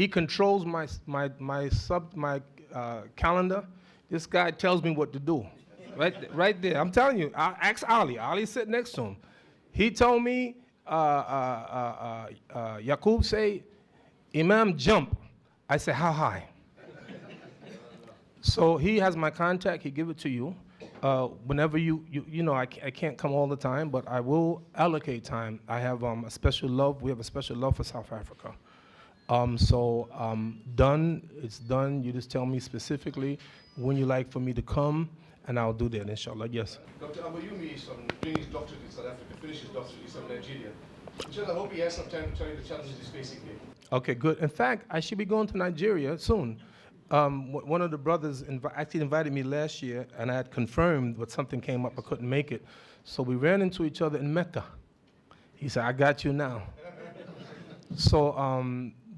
He controls my calendar. This guy tells me what to do. Right there. I'm telling you. I ask Ali. Ali sit next to him. He told me, Yaqub say, Imam, jump. I said, how high? So he has my contact. He give it to you. Whenever you know, I can't come all the time, but I will allocate time. I have a special love. We have a special love for South Africa. Done. It's done. You just tell me specifically when you like for me to come, and I'll do that, inshallah. Yes. Dr. Abayumi is doing his doctorate in South Africa, finished his doctorate in Nigeria. I hope he has some time to tell you the challenges he's facing here. Okay, good. In fact, I should be going to Nigeria soon. One of the brothers actually invited me last year, and I had confirmed, but something came up, I couldn't make it. So we ran into each other in Mecca. He said, I got you now. So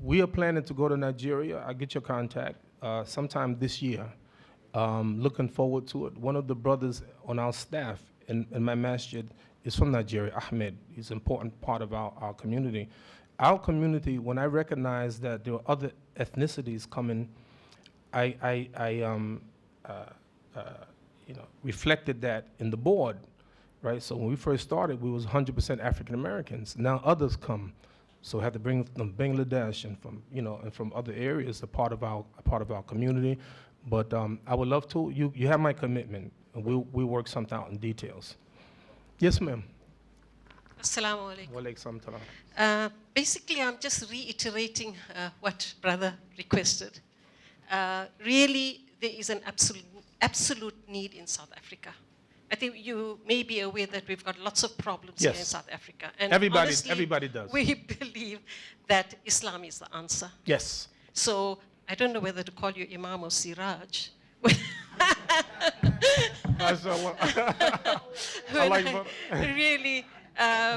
we are planning to go to Nigeria. I'll get your contact sometime this year. Looking forward to it. One of the brothers on our staff in my masjid is from Nigeria, Ahmed. He's an important part of our community. Our community, when I recognized that there were other ethnicities coming, I reflected that in the board, right? So when we first started, we was 100% African Americans. Now others come, so we have to bring them from Bangladesh and from and from other areas, a part of our community. But I would love to. You have my commitment, and we'll work something out in details. Yes, ma'am. Assalamu alaikum. Wa alaikum salam. Basically, I'm just reiterating what brother requested. Really, there is an absolute need in South Africa. I think you may be aware that we've got lots of problems here in South Africa. And honestly, everybody does. We believe that Islam is the answer. Yes. So I don't know whether to call you Imam or Siraj. Really,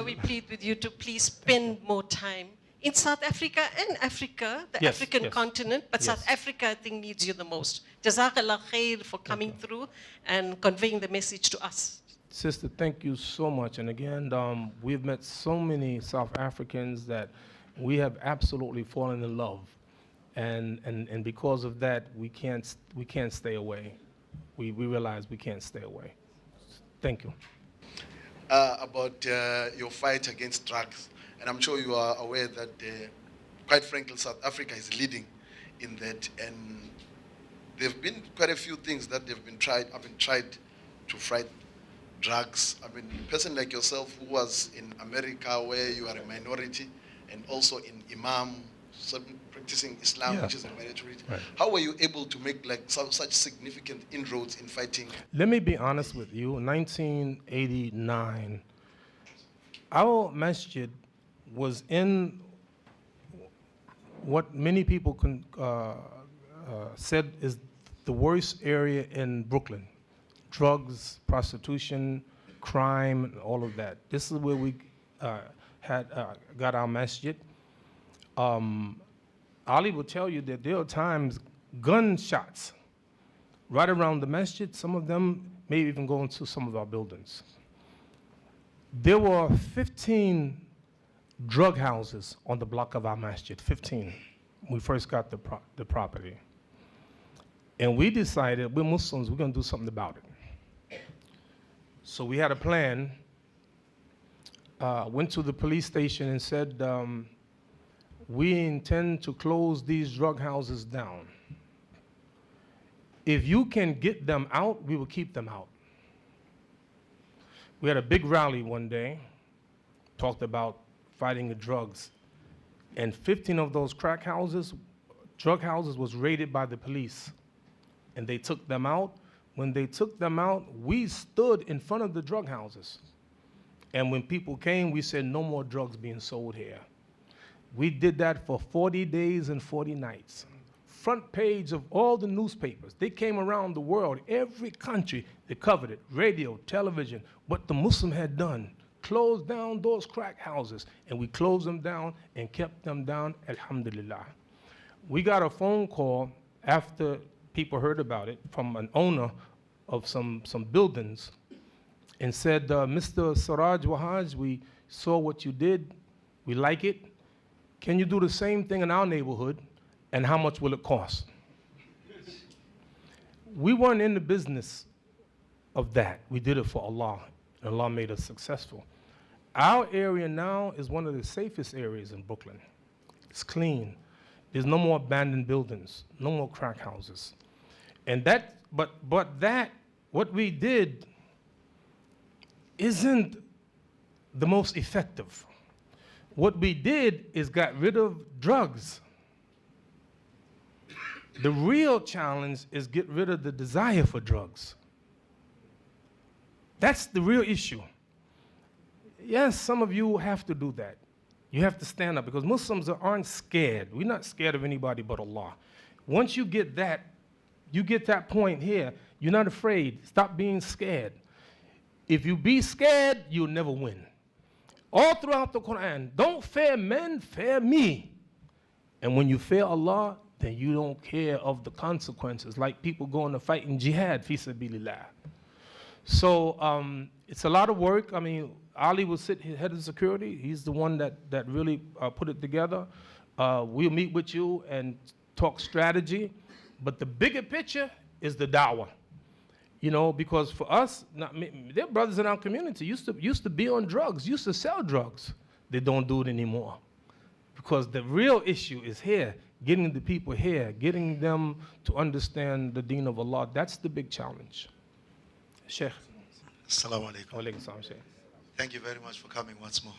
we plead with you to please spend more time in South Africa and Africa, the African continent, but South Africa, I think, needs you the most. Jazakallah khair for coming through and conveying the message to us. Sister, thank you so much. And again, we've met so many South Africans that we have absolutely fallen in love. And because of that, we can't stay away. We realize we can't stay away. Thank you. About your fight against drugs. And I'm sure you are aware that, quite frankly, South Africa is leading in that. And there have been quite a few things that have been tried to fight drugs. I mean, a person like yourself who was in America where you are a minority, and also in Imam, practicing Islam, which is a minority. Right. How were you able to make such significant inroads in fighting? Let me be honest with you. In 1989, our masjid was in what many people said is the worst area in Brooklyn. Drugs, prostitution, crime, and all of that. This is where we got our masjid. Ali will tell you that there are times gunshots right around the masjid. Some of them may even go into some of our buildings. There were 15 drug houses on the block of our masjid, 15, when we first got the property. And we decided, we're Muslims, we're going to do something about it. So we had a plan, went to the police station and said, we intend to close these drug houses down. If you can get them out, we will keep them out. We had a big rally one day, talked about fighting the drugs, and 15 of those drug houses was raided by the police, and they took them out. When they took them out, we stood in front of the drug houses. And when people came, we said, no more drugs being sold here. We did that for 40 days and 40 nights. Front page of all the newspapers. They came around the world, every country, they covered it, radio, television, what the Muslim had done. Closed down those crack houses, and we closed them down and kept them down, alhamdulillah. We got a phone call after people heard about it from an owner of some buildings and said, Mr. Siraj Wahhaj, we saw what you did, we like it. Can you do the same thing in our neighborhood And how much will it cost? We weren't in the business of that. We did it for Allah, and Allah made us successful. Our area now is one of the safest areas in Brooklyn. It's clean. There's no more abandoned buildings, no more crack houses. And that, but that, what we did isn't the most effective. What we did is got rid of drugs. The real challenge is get rid of the desire for drugs. That's the real issue. Yes, some of you have to do that. You have to stand up because Muslims aren't scared. We're not scared of anybody but Allah. Once you get that point here, you're not afraid. Stop being scared. If you be scared, you'll never win. All throughout the Quran, don't fear men, fear me. And when you fear Allah, then you don't care of the consequences, like people going to fight in jihad, fi sabilillah. So it's a lot of work. I mean, Ali will sit head of security. He's the one that really put it together. We'll meet with you and talk strategy. But the bigger picture is the da'wah. You know, because for us, there are brothers in our community used to be on drugs, used to sell drugs. They don't do it anymore. Because the real issue is here, getting the people here, getting them to understand the deen of Allah. That's the big challenge. Sheikh. Assalamu alaikum. Walaikum salam, Sheikh. Thank you very much for coming once more.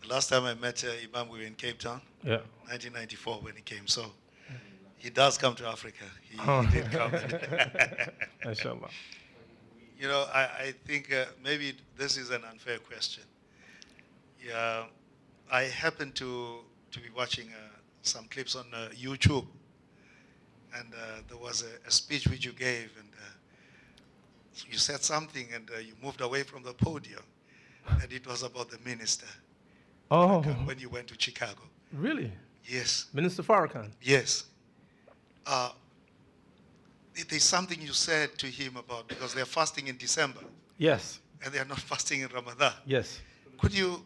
The last time I met Imam, we were in Cape Town, 1994 when he came. So he does come to Africa. He did come. Inshallah. You know, I think maybe this is an unfair question. Yeah, I happened to be watching some clips on YouTube, and there was a speech which you gave, and you said something, and you moved away from the podium, and it was about the minister. Oh. When you went to Chicago. Really? Yes. Minister Farrakhan? Yes. There's something you said to him about, because they're fasting in December. Yes. And they're not fasting in Ramadan. Yes. Could you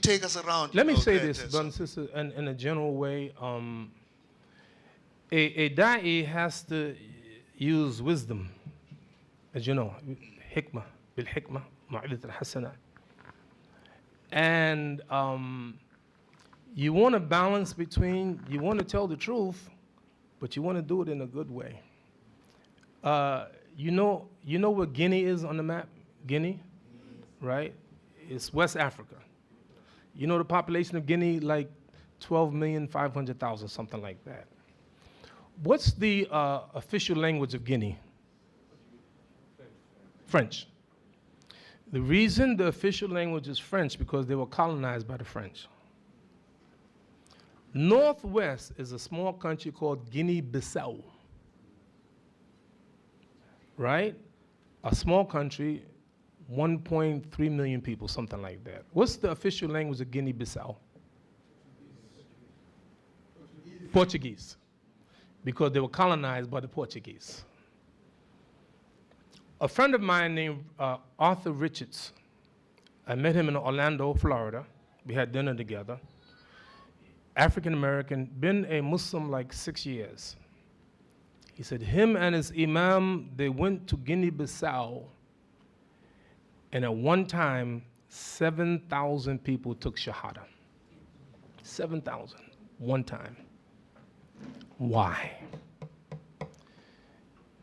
take us around? Let me say this, brothers and sisters, in a general way. A da'i has to use wisdom, as you know, hikmah, bil hikmah, ma'idat al-hasana. And you want to balance between, you want to tell the truth, but you want to do it in a good way. You know where Guinea is on the map? Guinea, right? It's West Africa. You know the population of Guinea, like 12,500,000, something like that. What's the official language of Guinea? French. The reason the official language is French because they were colonized by the French. Northwest is a small country called Guinea-Bissau, right? A small country, 1.3 million people, something like that. What's the official language of Guinea-Bissau? Portuguese, because they were colonized by the Portuguese. A friend of mine named Arthur Richards, I met him in Orlando, Florida. We had dinner together. African-American, been a Muslim like 6 years. He said him and his imam, they went to Guinea-Bissau, and at one time, 7,000 people took Shahada. 7,000, one time. Why?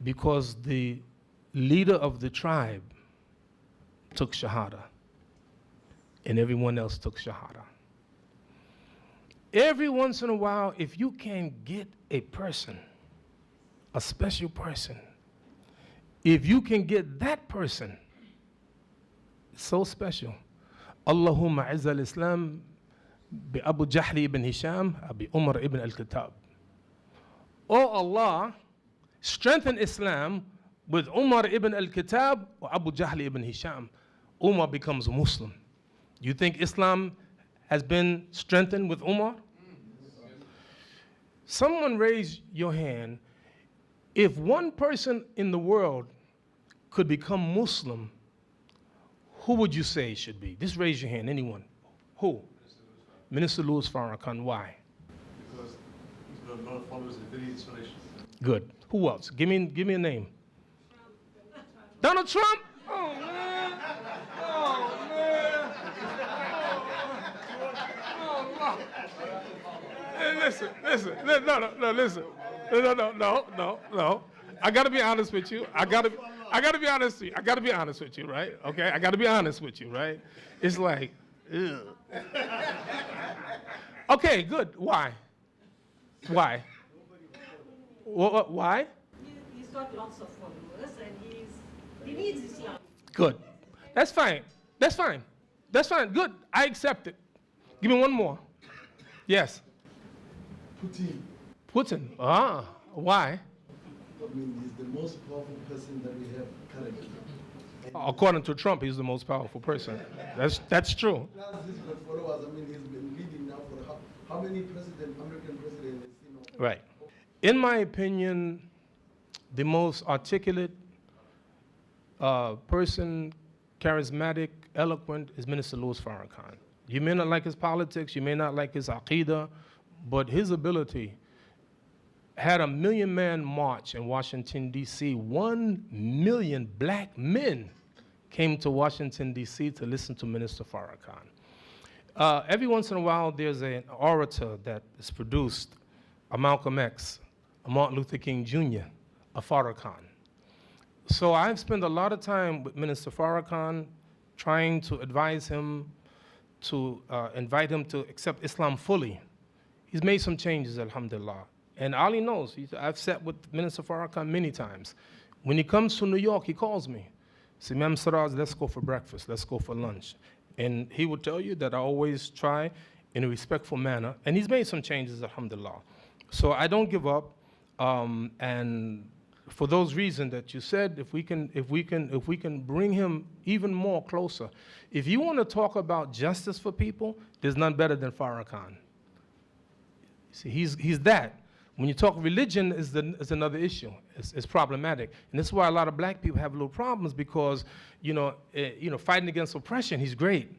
Because the leader of the tribe took Shahada, and everyone else took Shahada. Every once in a while, if you can get a person, a special person, if you can get that person, it's so special. Allahumma izz al-Islam bi Abu Jahl ibn Hisham, bi Umar ibn al-Khattab. Oh Allah, strengthen Islam with Umar ibn al-Khattab or Abu Jahl ibn Hisham. Umar becomes a Muslim. You think Islam has been strengthened with Umar? Someone raise your hand. If one person in the world could become Muslim, who would you say it should be? Just raise your hand, anyone. Who? Minister Louis Farrakhan. Why? Because he's a lot of followers and very inspirational. Good. Who else? Give me a name. Donald Trump? Oh, man. Oh, man. Oh, hey, listen. No. I got to be honest with you. I got to be honest with you, right? Okay? I got to be honest with you, right? It's like, ugh. Okay, good. Why? Why? Why? He's got lots of followers and he needs Islam. Good. That's fine. Good. I accept it. Give me one more. Yes. Putin. Ah, why? I mean, he's the most powerful person that we have currently. According to Trump, he's the most powerful person. That's true. Plus, he's got followers. I mean, he's been leading now for how many American presidents has he known? Right. In my opinion, the most articulate person, charismatic, eloquent, is Minister Louis Farrakhan. You may not like his politics, you may not like his aqidah, but his ability had a 1 million man march in Washington, D.C. 1 million black men came to Washington, D.C. to listen to Minister Farrakhan. Every once in a while, there's an orator that is produced, a Malcolm X, a Martin Luther King Jr., a Farrakhan. So I've spent a lot of time with Minister Farrakhan trying to advise him, to invite him to accept Islam fully. He's made some changes, alhamdulillah. And Ali knows, I've sat with Minister Farrakhan many times. When he comes to New York, he calls me. He says, Imam Siraj, let's go for breakfast, let's go for lunch. And he will tell you that I always try in a respectful manner. And he's made some changes, alhamdulillah. So I don't give up. And for those reasons that you said, if we can bring him even more closer. If you want to talk about justice for people, there's none better than Farrakhan. See, he's that. When you talk religion, is another issue. It's problematic, and this is why a lot of black people have little problems because, fighting against oppression, he's great,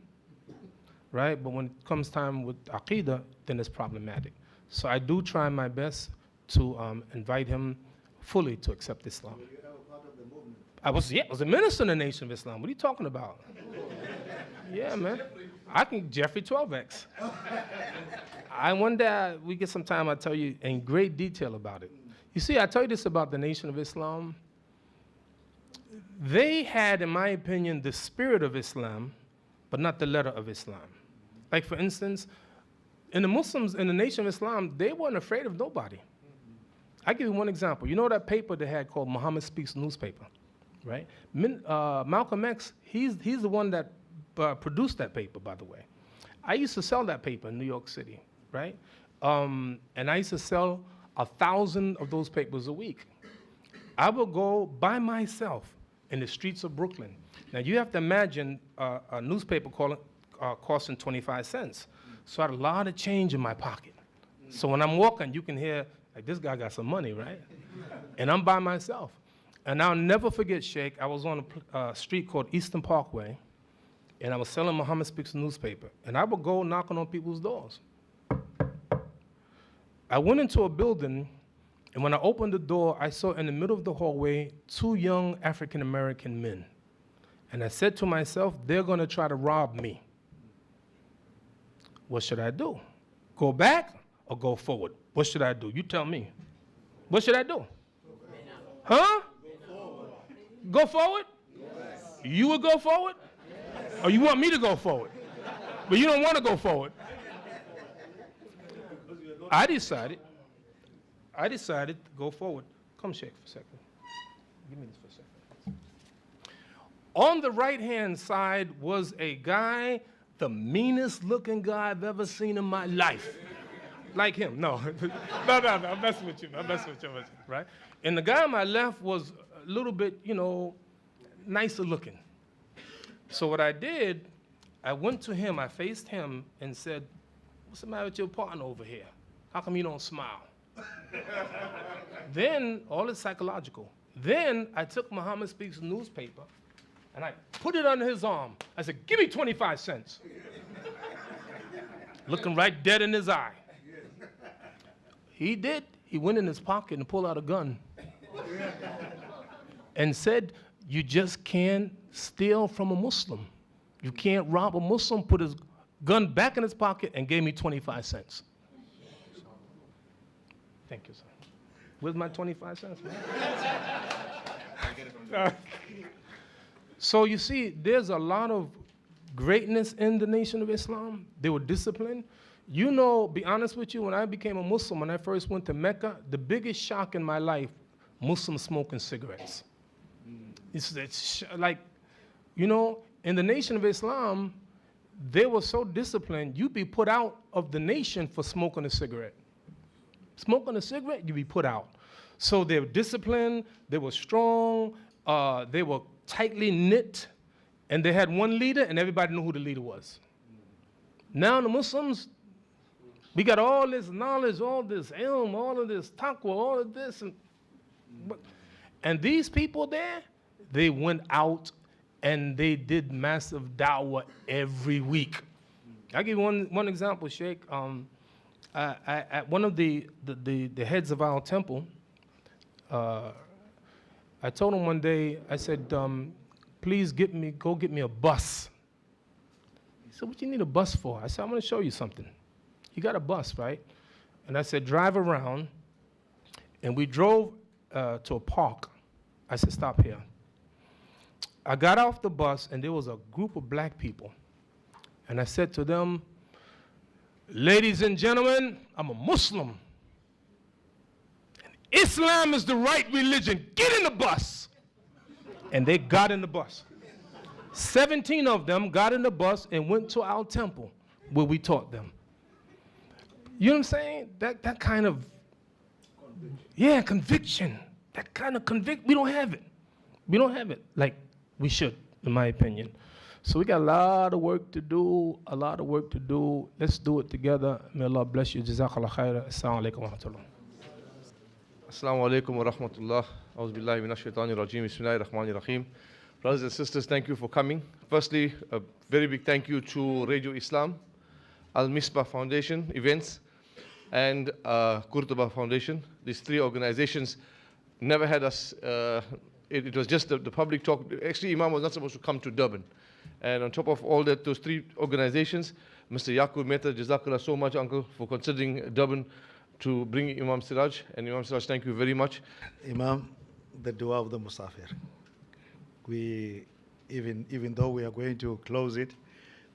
right? But when it comes time with aqidah, then it's problematic. So I do try my best to invite him fully to accept Islam. You have a part of the movement. I was a minister in the Nation of Islam. What are you talking about? Yeah, man. I can Jeffrey 12X. One day we get some time, I'll tell you in great detail about it. You see, I tell you this about the Nation of Islam. They had, in my opinion, the spirit of Islam, but not the letter of Islam. Like, for instance, in the Muslims, in the Nation of Islam, they weren't afraid of nobody. I'll give you one example. You know that paper they had called Muhammad Speaks newspaper, right? Malcolm X, he's the one that produced that paper, by the way. I used to sell that paper in New York City, right? And I used to sell 1,000 of those papers a week. I would go by myself in the streets of Brooklyn. Now, you have to imagine a newspaper costing 25 cents. So I had a lot of change in my pocket. So when I'm walking, you can hear, like, this guy got some money, right? And I'm by myself. And I'll never forget, Sheikh, I was on a street called Eastern Parkway, and I was selling Muhammad Speaks newspaper. And I would go knocking on people's doors. I went into a building, and when I opened the door, I saw in the middle of the hallway 2 young African-American men. And I said to myself, they're going to try to rob me. What should I do? Go back or go forward? What should I do? You tell me. What should I do? Huh? Go forward? Yes. You would go forward? Yes. Or you want me to go forward? But you don't want to go forward. I decided to go forward. Come, Sheikh, for a second. Give me this for a second. On the right-hand side was a guy, the meanest looking guy I've ever seen in my life. Like him, no. No, I'm messing with you, right? And the guy on my left was a little bit, nicer looking. So what I did, I went to him, I faced him and said, what's the matter with your partner over here? How come you don't smile? Then, all is psychological. Then I took Muhammad Speaks newspaper and I put it under his arm. I said, give me 25 cents. Looking right dead in his eye. He did. He went in his pocket and pulled out a gun and said, you just can't steal from a Muslim. You can't rob a Muslim, put his gun back in his pocket and gave me 25 cents. Thank you, sir. Where's my 25 cents, man? So you see, there's a lot of greatness in the Nation of Islam. They were disciplined. You know, be honest with you, when I became a Muslim, when I first went to Mecca, the biggest shock in my life, Muslims smoking cigarettes. It's like, you know, in the Nation of Islam, they were so disciplined, you'd be put out of the nation for smoking a cigarette. Smoking a cigarette, you'd be put out. So they were disciplined, they were strong, they were tightly knit, and they had one leader, and everybody knew who the leader was. Now the Muslims, we got all this knowledge, all this ilm, all of this taqwa, all of this. And these people there, they went out and they did massive da'wah every week. I'll give you one example, Sheikh. At one of the heads of our temple, I told him one day, I said, please go get me a bus. He said, what you need a bus for? I said, I'm going to show you something. You got a bus, right? And I said, drive around. And we drove to a park. I said, stop here. I got off the bus, and there was a group of black people. And I said to them, ladies and gentlemen, I'm a Muslim. And Islam is the right religion. Get in the bus. And they got in the bus. 17 of them got in the bus and went to our temple where we taught them. You know what I'm saying? That kind of, conviction. That kind of we don't have it. We don't have it like we should, in my opinion. So we got a lot of work to do, Let's do it together. May Allah bless you. Jazakallah khaira. Assalamu alaikum wa rahmatullah. Assalamu alaikum wa rahmatullah. A'udhu billahi minash shaitanir rajeem. Bismillahir rahmanir rahim. Brothers and sisters, thank you for coming. Firstly, a very big thank you to Radio Islam, Al-Misbah Foundation Events, and Qurtuba Foundation. These three organizations never had us, it was just the public talk. Actually, Imam was not supposed to come to Durban. And on top of all that, those three organizations, Mr. Yaqub Mehta, Jazakallah so much, Uncle, for considering Durban to bring Imam Siraj. And Imam Siraj, thank you very much. Imam, the dua of the Musafir. We, even though we are going to close it,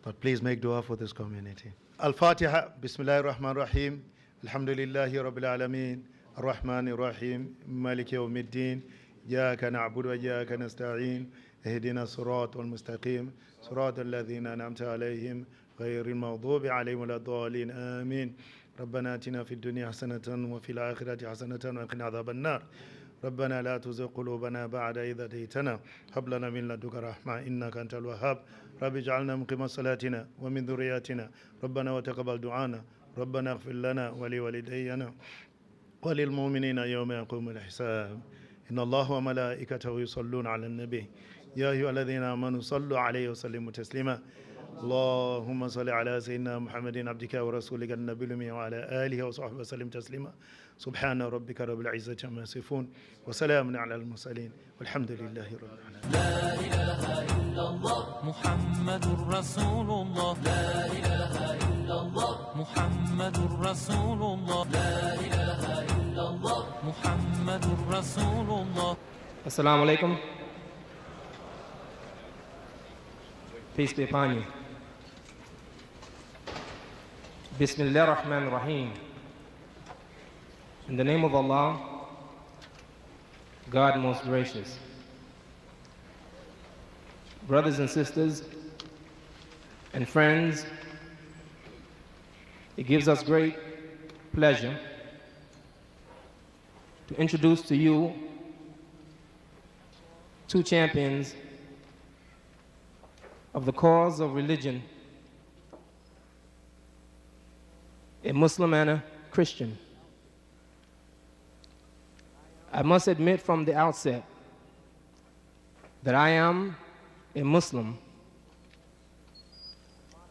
but please make dua for this community. Al-Fatiha, Bismillahir Rahmanir Rahim, Alhamdulillahi Rabbil Alameen, Ar-Rahmanir Rahim, Maliki Yawmiddin, إياك نعبد وإياك نستعين اهدنا الصراط المستقيم صراط الذين أنعمت عليهم غير المغضوب عليهم ولا الضالين آمين ربنا آتنا في الدنيا حسنة وفي الآخرة حسنة وقنا عذاب النار ربنا لا تزغ قلوبنا بعد إذ هديتنا هب لنا من لدنك رحمة إنك أنت الوهاب رب اجعلنا مقيم صلاتنا ومن ذرياتنا ربنا وتقبل دعانا ربنا اغفر لنا ولوالدينا وللمؤمنين يوم يقوم الحساب إن الله وملائكته يصلون على النبي يا أيها الذين آمنوا صلوا عليه وسلموا تسليما اللهم صل على سيدنا محمد عبدك ورسولك النبي الأمي وعلى آله وصحبه وسلم تسليما سبحان ربك رب العزة عما يصفون وسلام على المرسلين والحمد لله رب العالمين لا إله إلا الله محمد رسول الله لا إله إلا الله محمد رسول الله لا إله إلا الله محمد رسول الله. Assalamu alaikum. Peace be upon you. Bismillah ar-Rahman ar-Rahim. In the name of Allah, God most gracious. Brothers and sisters and friends, it gives us great pleasure to introduce to you two champions of the cause of religion, a Muslim and a Christian. I must admit from the outset that I am a Muslim,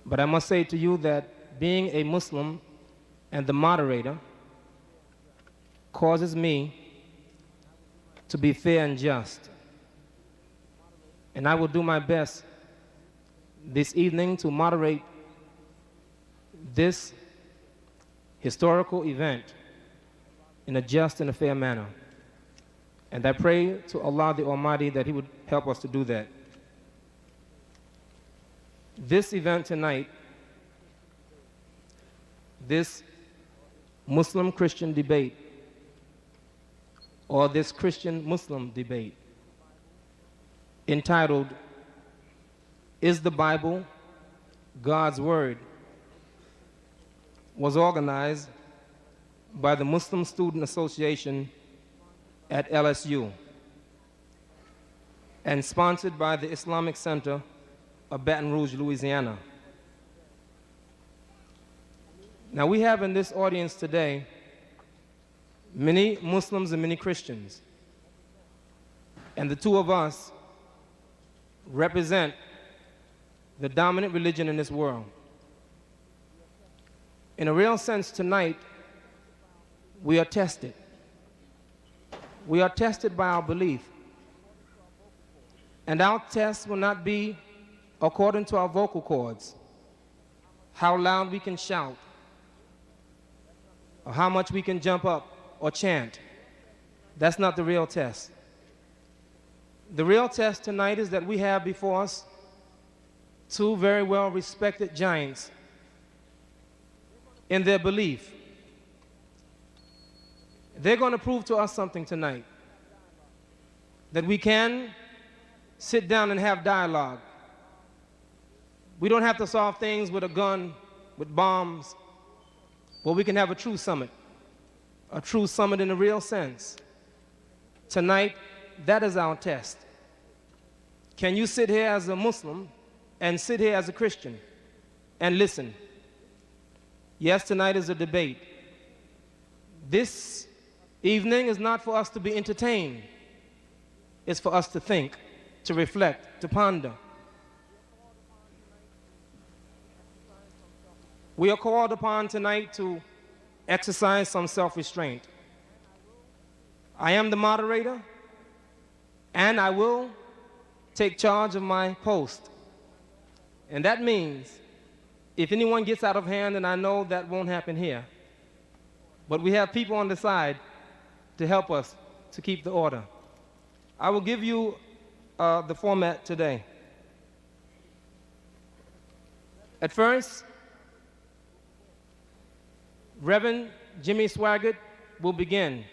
but I must say to you that being a Muslim and the moderator causes me to be fair and just. And I will do my best this evening to moderate this historical event in a just and a fair manner. And I pray to Allah the Almighty that He would help us to do that. This event tonight, this Muslim-Christian debate, or this Christian-Muslim debate, entitled, "Is the Bible God's Word?" was organized by the Muslim Student Association at LSU and sponsored by the Islamic Center of Baton Rouge, Louisiana. Now, we have in this audience today many Muslims and many Christians, and the two of us represent the dominant religion in this world. In a real sense, tonight, we are tested. We are tested by our belief. And our test will not be according to our vocal cords, how loud we can shout, or how much we can jump up or chant. That's not the real test. The real test tonight is that we have before us two very well respected giants in their belief. They're going to prove to us something tonight, that we can sit down and have dialogue. We don't have to solve things with a gun, with bombs, but we can have a true summit in a real sense. Tonight, that is our test. Can you sit here as a Muslim and sit here as a Christian and listen? Yes, tonight is a debate. This evening is not for us to be entertained. It's for us to think, to reflect, to ponder. We are called upon tonight to exercise some self-restraint. I am the moderator, and I will take charge of my post. And that means if anyone gets out of hand, and I know that won't happen here, but we have people on the side to help us to keep the order. I will give you the format today. At first, Reverend Jimmy Swaggart will begin.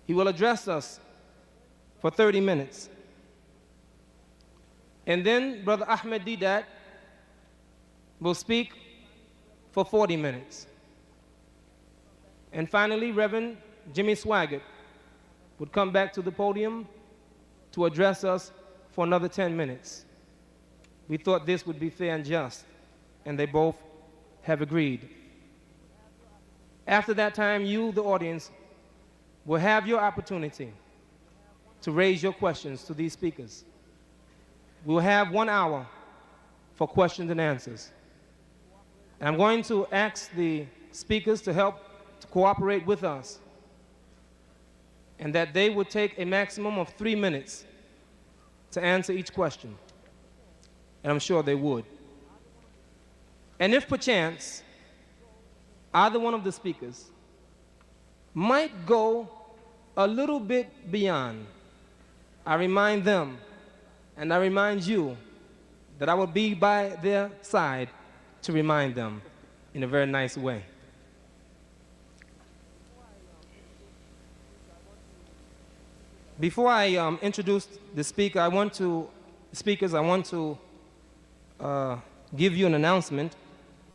He will address us for 30 minutes. And then Brother Ahmed Deedat will speak for 40 minutes. And finally, Reverend Jimmy Swaggart would come back to the podium to address us for another 10 minutes. We thought this would be fair and just, and they both have agreed. After that time, you, the audience, will have your opportunity to raise your questions to these speakers. We'll have 1 hour for questions and answers. And I'm going to ask the speakers to help to cooperate with us, and that they would take a maximum of 3 minutes to answer each question. And I'm sure they would. And if perchance either one of the speakers might go a little bit beyond, I remind them and I remind you that I will be by their side to remind them in a very nice way. Before I introduce the speakers, I want to give you an announcement.